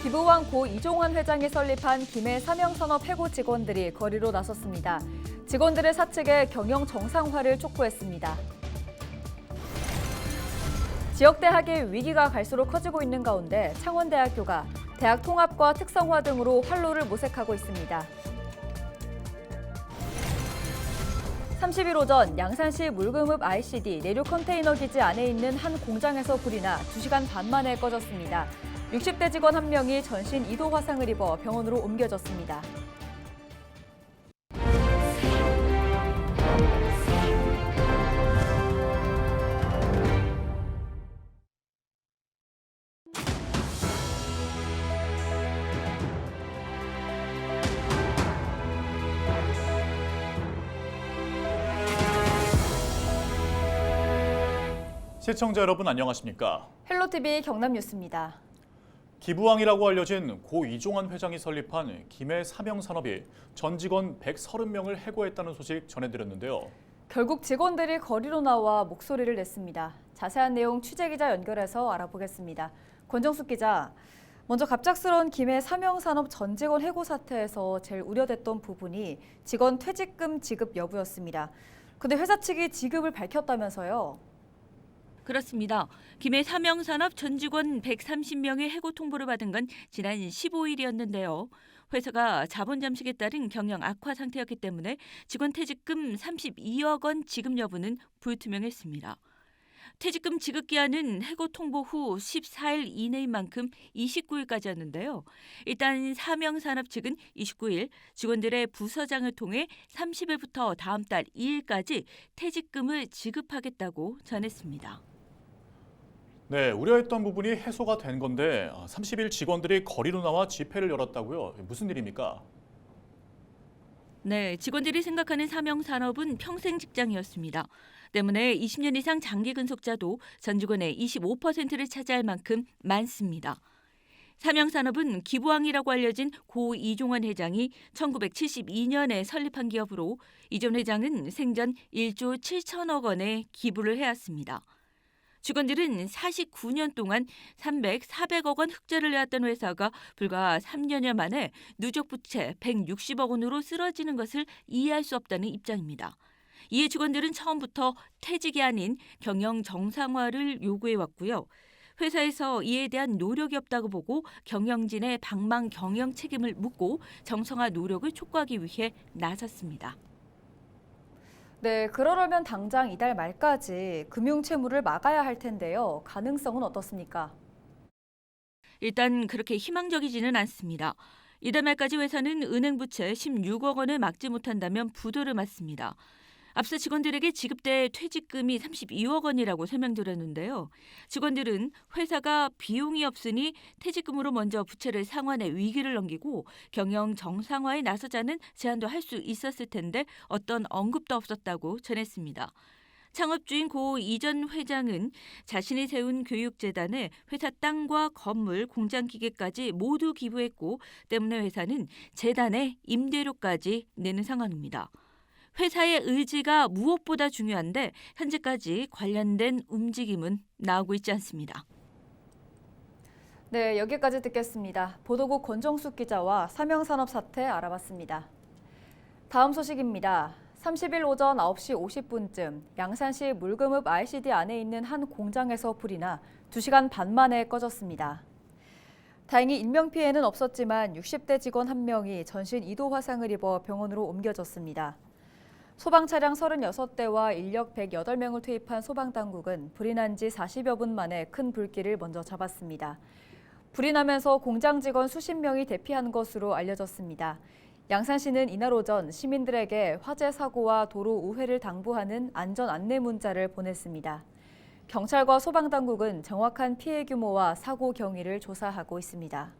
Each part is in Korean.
기부왕 고 이종환 회장이 설립한 김해 삼형산업 해고 직원들이 거리로 나섰습니다. 직원들의 사측에 경영 정상화를 촉구했습니다. 지역대학의 위기가 갈수록 커지고 있는 가운데 창원대학교가 대학 통합과 특성화 등으로 활로를 모색하고 있습니다. 30일 오전 양산시 물금읍 ICD 내륙 컨테이너 기지 안에 있는 한 공장에서 불이 나 2시간 반 만에 꺼졌습니다. 60대 직원 1명이 전신 2도 화상을 입어 병원으로 옮겨졌습니다. 시청자 여러분 안녕하십니까? 헬로티비 경남뉴스입니다. 기부왕이라고 알려진 고 이종환 회장이 설립한 김해 삼형산업이 전 직원 130명을 해고했다는 소식 전해드렸는데요. 결국 직원들이 거리로 나와 목소리를 냈습니다. 자세한 내용 취재기자 연결해서 알아보겠습니다. 권정숙 기자, 먼저 갑작스러운 김해 삼형산업 전 직원 해고 사태에서 제일 우려됐던 부분이 직원 퇴직금 지급 여부였습니다. 근데 회사 측이 지급을 밝혔다면서요? 그렇습니다. 김해 삼형산업 전 직원 130명의 해고 통보를 받은 건 지난 15일이었는데요. 회사가 자본 잠식에 따른 경영 악화 상태였기 때문에 직원 퇴직금 32억 원 지급 여부는 불투명했습니다. 퇴직금 지급 기한은 해고 통보 후 14일 이내인 만큼 29일까지였는데요. 일단 삼형산업 측은 29일 직원들의 부서장을 통해 30일부터 다음 달 2일까지 퇴직금을 지급하겠다고 전했습니다. 네, 우려했던 부분이 해소가 된 건데 30일 직원들이 거리로 나와 집회를 열었다고요? 무슨 일입니까? 네, 직원들이 생각하는 삼형산업은 평생 직장이었습니다. 때문에 20년 이상 장기 근속자도 전 직원의 25%를 차지할 만큼 많습니다. 삼형산업은 기부왕이라고 알려진 고 이종환 회장이 1972년에 설립한 기업으로 이전 회장은 생전 1조 7천억 원의 기부를 해왔습니다. 직원들은 49년 동안 400억 원 흑자를 내왔던 회사가 불과 3년여 만에 누적 부채 160억 원으로 쓰러지는 것을 이해할 수 없다는 입장입니다. 이에 직원들은 처음부터 퇴직이 아닌 경영 정상화를 요구해왔고요. 회사에서 이에 대한 노력이 없다고 보고 경영진의 방망 경영 책임을 묻고 정상화 노력을 촉구하기 위해 나섰습니다. 네, 그러려면 당장 이달 말까지 금융채무를 막아야 할 텐데요. 가능성은 어떻습니까? 일단 그렇게 희망적이지는 않습니다. 이달 말까지 회사는 은행 부채 16억 원을 막지 못한다면 부도를 맞습니다. 앞서 직원들에게 지급될 퇴직금이 32억 원이라고 설명드렸는데요. 직원들은 회사가 비용이 없으니 퇴직금으로 먼저 부채를 상환해 위기를 넘기고 경영 정상화에 나서자는 제안도 할 수 있었을 텐데 어떤 언급도 없었다고 전했습니다. 창업주인 고 이전 회장은 자신이 세운 교육재단에 회사 땅과 건물, 공장 기계까지 모두 기부했고 때문에 회사는 재단에 임대료까지 내는 상황입니다. 회사의 의지가 무엇보다 중요한데 현재까지 관련된 움직임은 나오고 있지 않습니다. 네, 여기까지 듣겠습니다. 보도국 권정숙 기자와 삼형산업 사태 알아봤습니다. 다음 소식입니다. 30일 오전 9시 50분쯤 양산시 물금읍 ICD 안에 있는 한 공장에서 불이 나 2시간 반 만에 꺼졌습니다. 다행히 인명피해는 없었지만 60대 직원 1명이 전신 2도 화상을 입어 병원으로 옮겨졌습니다. 소방차량 36대와 인력 108명을 투입한 소방당국은 불이 난 지 40여 분 만에 큰 불길을 먼저 잡았습니다. 불이 나면서 공장 직원 수십 명이 대피한 것으로 알려졌습니다. 양산시는 이날 오전 시민들에게 화재 사고와 도로 우회를 당부하는 안전 안내 문자를 보냈습니다. 경찰과 소방당국은 정확한 피해 규모와 사고 경위를 조사하고 있습니다.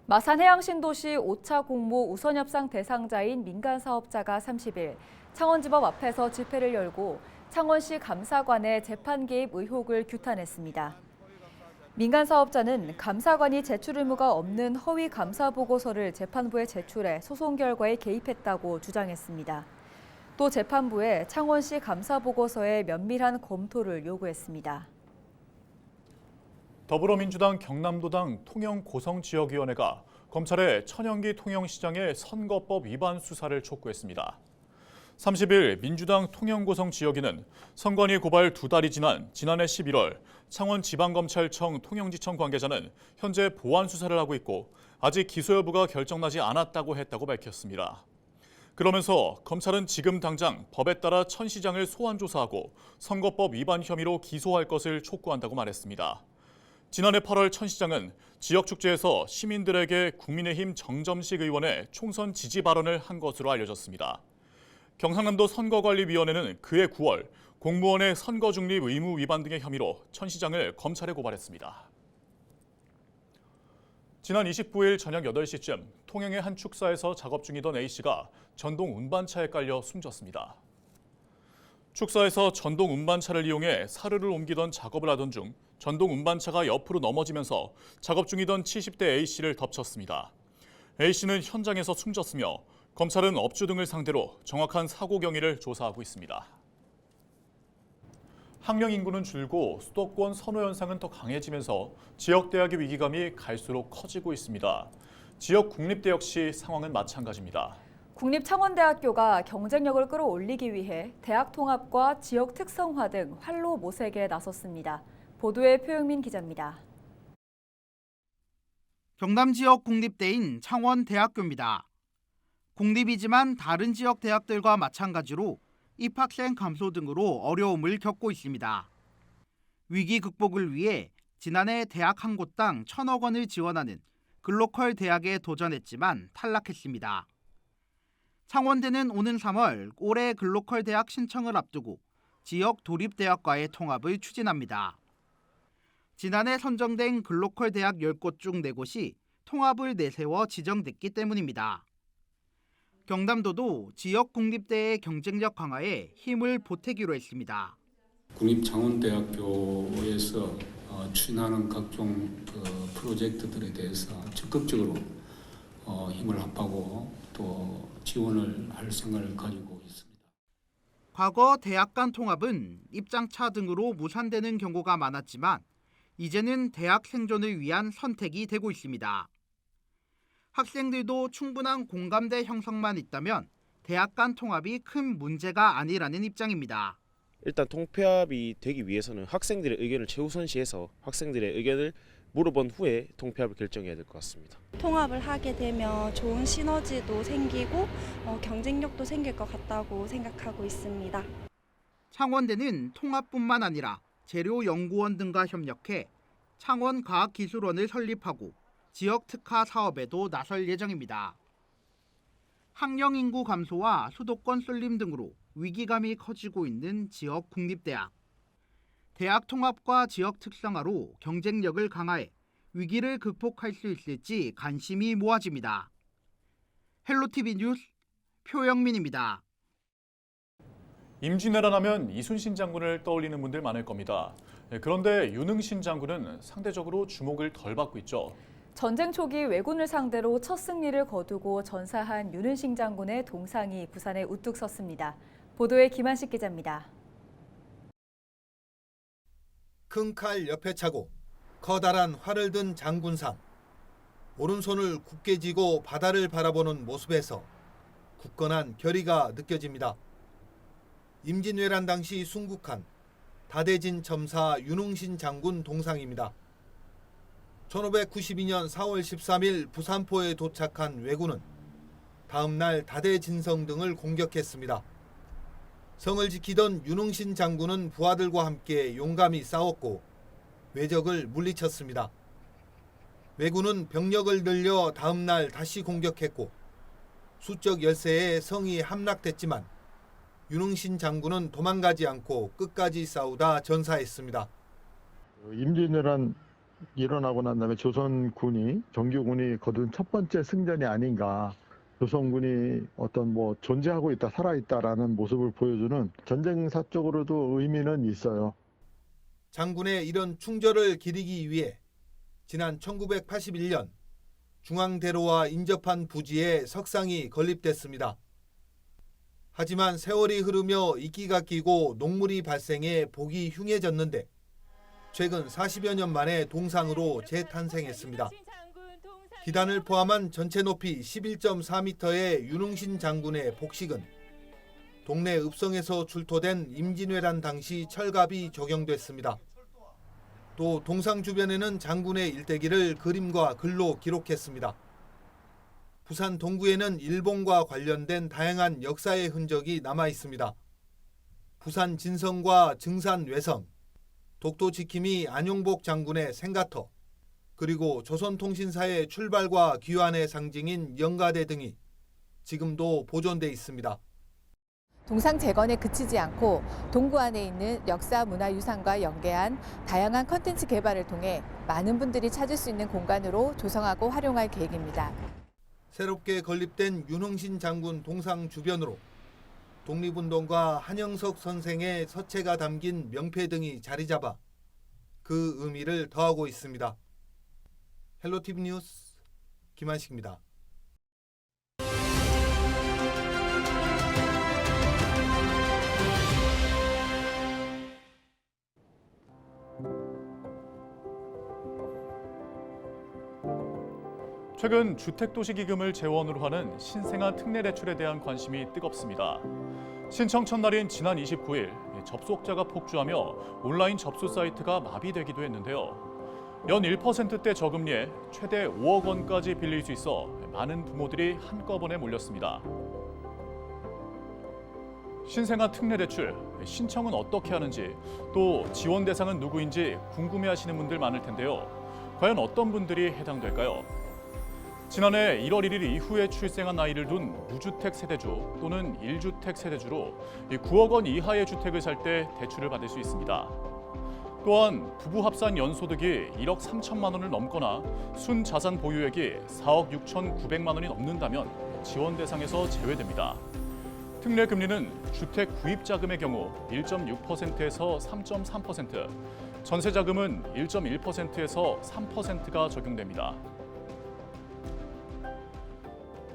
마산해양신도시 5차 공모 우선협상 대상자인 민간사업자가 30일 창원지법 앞에서 집회를 열고 창원시 감사관의 재판 개입 의혹을 규탄했습니다. 민간사업자는 감사관이 제출 의무가 없는 허위 감사 보고서를 재판부에 제출해 소송 결과에 개입했다고 주장했습니다. 또 재판부에 창원시 감사 보고서의 면밀한 검토를 요구했습니다. 더불어민주당 경남도당 통영고성지역위원회가 검찰의 천연기 통영시장의 선거법 위반 수사를 촉구했습니다. 30일 민주당 통영고성지역위는 선관위 고발 2달이 지난 지난해 11월 창원지방검찰청 통영지청 관계자는 현재 보안 수사를 하고 있고 아직 기소 여부가 결정나지 않았다고 했다고 밝혔습니다. 그러면서 검찰은 지금 당장 법에 따라 천 시장을 소환 조사하고 선거법 위반 혐의로 기소할 것을 촉구한다고 말했습니다. 지난해 8월 천 시장은 지역 축제에서 시민들에게 국민의힘 정점식 의원의 총선 지지 발언을 한 것으로 알려졌습니다. 경상남도 선거관리위원회는 그해 9월 공무원의 선거중립 의무 위반 등의 혐의로 천 시장을 검찰에 고발했습니다. 지난 29일 저녁 8시쯤 통영의 한 축사에서 작업 중이던 A씨가 전동 운반차에 깔려 숨졌습니다. 축사에서 전동 운반차를 이용해 사르를 옮기던 작업을 하던 중 전동 운반차가 옆으로 넘어지면서 작업 중이던 70대 A씨를 덮쳤습니다. A씨는 현장에서 숨졌으며 검찰은 업주 등을 상대로 정확한 사고 경위를 조사하고 있습니다. 학령 인구는 줄고 수도권 선호 현상은 더 강해지면서 지역 대학의 위기감이 갈수록 커지고 있습니다. 지역 국립대 역시 상황은 마찬가지입니다. 국립창원대학교가 경쟁력을 끌어올리기 위해 대학 통합과 지역 특성화 등 활로 모색에 나섰습니다. 보도에 표영민 기자입니다. 경남 지역 국립대인 창원대학교입니다. 공립이지만 다른 지역 대학들과 마찬가지로 입학생 감소 등으로 어려움을 겪고 있습니다. 위기 극복을 위해 지난해 대학 한 곳당 1,000억 원을 지원하는 글로컬 대학에 도전했지만 탈락했습니다. 창원대는 오는 3월 올해 글로컬 대학 신청을 앞두고 지역 도립대학과의 통합을 추진합니다. 지난해 선정된 글로컬 대학 10곳 중 4곳이 통합을 내세워 지정됐기 때문입니다. 경남도도 지역 국립대의 경쟁력 강화에 힘을 보태기로 했습니다. 국립창원대학교에서 추진하는 각종 프로젝트들에 대해서 적극적으로 힘을 합하고 또 지원을 할 생각을 가지고 있습니다. 과거 대학 간 통합은 입장차 등으로 무산되는 경우가 많았지만 이제는 대학 생존을 위한 선택이 되고 있습니다. 학생들도 충분한 공감대 형성만 있다면 대학 간 통합이 큰 문제가 아니라는 입장입니다. 일단 통폐합이 되기 위해서는 학생들의 의견을 최우선시해서 학생들의 의견을 물어본 후에 통폐합을 결정해야 될 것 같습니다. 통합을 하게 되면 좋은 시너지도 생기고 경쟁력도 생길 것 같다고 생각하고 있습니다. 창원대는 통합뿐만 아니라 재료연구원 등과 협력해 창원과학기술원을 설립하고 지역 특화 사업에도 나설 예정입니다. 학령 인구 감소와 수도권 쏠림 등으로 위기감이 커지고 있는 지역 국립대학. 대학 통합과 지역 특성화로 경쟁력을 강화해 위기를 극복할 수 있을지 관심이 모아집니다. 헬로티비 뉴스 표영민입니다. 임진왜란 하면 이순신 장군을 떠올리는 분들 많을 겁니다. 그런데 윤응신 장군은 상대적으로 주목을 덜 받고 있죠. 전쟁 초기 왜군을 상대로 첫 승리를 거두고 전사한 윤은신 장군의 동상이 부산에 우뚝 섰습니다. 보도에 김한식 기자입니다. 큰 칼 옆에 차고 커다란 활을 든 장군상. 오른손을 굳게 쥐고 바다를 바라보는 모습에서 굳건한 결의가 느껴집니다. 임진왜란 당시 순국한 다대진 첨사 윤응신 장군 동상입니다. 1592년 4월 13일 부산포에 도착한 왜군은 다음 날 다대진성 등을 공격했습니다. 성을 지키던 윤응신 장군은 부하들과 함께 용감히 싸웠고 왜적을 물리쳤습니다. 왜군은 병력을 늘려 다음 날 다시 공격했고 수적 열세에 성이 함락됐지만 윤응신 장군은 도망가지 않고 끝까지 싸우다 전사했습니다. 임진왜란 일어나고 난 다음에 조선군이 정규군이 거둔 첫 번째 승전이 아닌가. 조선군이 어떤 존재하고 있다, 살아있다라는 모습을 보여주는 전쟁사적으로도 의미는 있어요. 장군의 이런 충절을 기리기 위해 지난 1981년 중앙대로와 인접한 부지에 석상이 건립됐습니다. 하지만 세월이 흐르며 이끼가 끼고 녹물이 발생해 보기 흉해졌는데 최근 40여 년 만에 동상으로 재탄생했습니다. 기단을 포함한 전체 높이 11.4m의 윤흥신 장군의 복식은 동네 읍성에서 출토된 임진왜란 당시 철갑이 적용됐습니다. 또 동상 주변에는 장군의 일대기를 그림과 글로 기록했습니다. 부산 동구에는 일본과 관련된 다양한 역사의 흔적이 남아 있습니다. 부산 진성과 증산 외성, 독도 지킴이 안용복 장군의 생가터, 그리고 조선통신사의 출발과 귀환의 상징인 영가대 등이 지금도 보존돼 있습니다. 동상 재건에 그치지 않고 동구 안에 있는 역사 문화유산과 연계한 다양한 컨텐츠 개발을 통해 많은 분들이 찾을 수 있는 공간으로 조성하고 활용할 계획입니다. 새롭게 건립된 윤흥신 장군 동상 주변으로 독립운동가 한영석 선생의 서체가 담긴 명패 등이 자리 잡아 그 의미를 더하고 있습니다. 헬로티비 뉴스 김한식입니다. 최근 주택도시기금을 재원으로 하는 신생아 특례대출에 대한 관심이 뜨겁습니다. 신청 첫날인 지난 29일 접속자가 폭주하며 온라인 접수 사이트가 마비되기도 했는데요. 연 1%대 저금리에 최대 5억 원까지 빌릴 수 있어 많은 부모들이 한꺼번에 몰렸습니다. 신생아 특례대출, 신청은 어떻게 하는지, 또 지원 대상은 누구인지 궁금해하시는 분들 많을 텐데요. 과연 어떤 분들이 해당될까요? 지난해 1월 1일 이후에 출생한 아이를 둔 무주택 세대주 또는 1주택 세대주로 9억 원 이하의 주택을 살 때 대출을 받을 수 있습니다. 또한 부부 합산 연소득이 1억 3천만 원을 넘거나 순자산 보유액이 4억 6,900만 원이 넘는다면 지원 대상에서 제외됩니다. 특례 금리는 주택 구입 자금의 경우 1.6%에서 3.3%, 전세 자금은 1.1%에서 3%가 적용됩니다.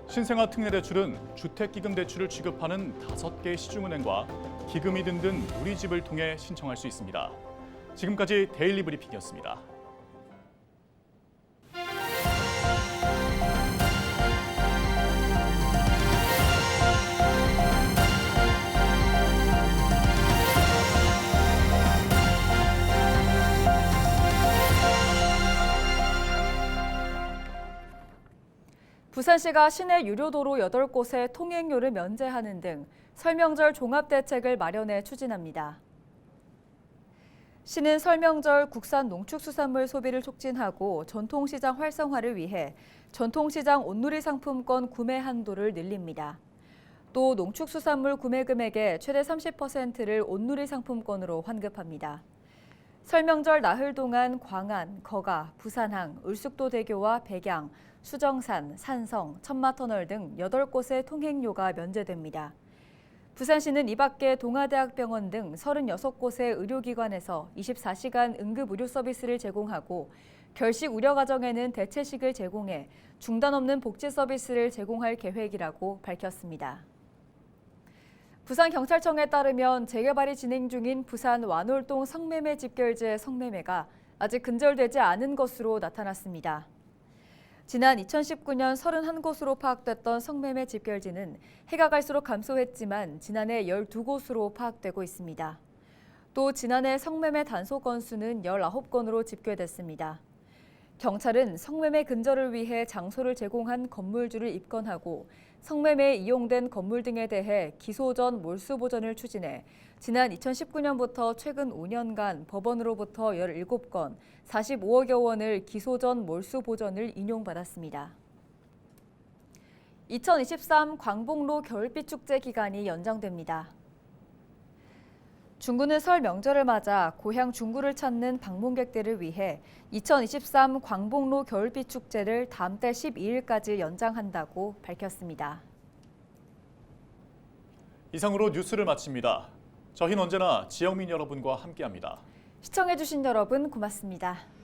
신생아 특례대출은 주택기금 대출을 취급하는 5개 시중은행과 기금이 든든 누리집을 통해 신청할 수 있습니다. 지금까지 데일리 브리핑이었습니다. 부산시가 시내 유료도로 8곳에 통행료를 면제하는 등 설명절 종합대책을 마련해 추진합니다. 시는 설명절 국산 농축수산물 소비를 촉진하고 전통시장 활성화를 위해 전통시장 온누리 상품권 구매 한도를 늘립니다. 또 농축수산물 구매 금액의 최대 30%를 온누리 상품권으로 환급합니다. 설명절 나흘 동안 광안, 거가, 부산항, 울숙도대교와 백양, 수정산, 산성, 천마터널 등 8곳의 통행료가 면제됩니다. 부산시는 이 밖에 동아대학병원 등 36곳의 의료기관에서 24시간 응급의료 서비스를 제공하고 결식 우려 가정에는 대체식을 제공해 중단 없는 복지 서비스를 제공할 계획이라고 밝혔습니다. 부산경찰청에 따르면 재개발이 진행 중인 부산 완월동 성매매 집결지의 성매매가 아직 근절되지 않은 것으로 나타났습니다. 지난 2019년 31곳으로 파악됐던 성매매 집결지는 해가 갈수록 감소했지만 지난해 12곳으로 파악되고 있습니다. 또 지난해 성매매 단속 건수는 19건으로 집계됐습니다. 경찰은 성매매 근절을 위해 장소를 제공한 건물주를 입건하고 성매매에 이용된 건물 등에 대해 기소 전 몰수 보전을 추진해 지난 2019년부터 최근 5년간 법원으로부터 17건, 45억여 원을 기소 전 몰수 보전을 인용받았습니다. 2023 광복로 겨울빛 축제 기간이 연장됩니다. 중구는 설 명절을 맞아 고향 중구를 찾는 방문객들을 위해 2023 광복로 겨울빛 축제를 다음 달 12일까지 연장한다고 밝혔습니다. 이상으로 뉴스를 마칩니다. 저희는 언제나 지역민 여러분과 함께합니다. 시청해주신 여러분 고맙습니다.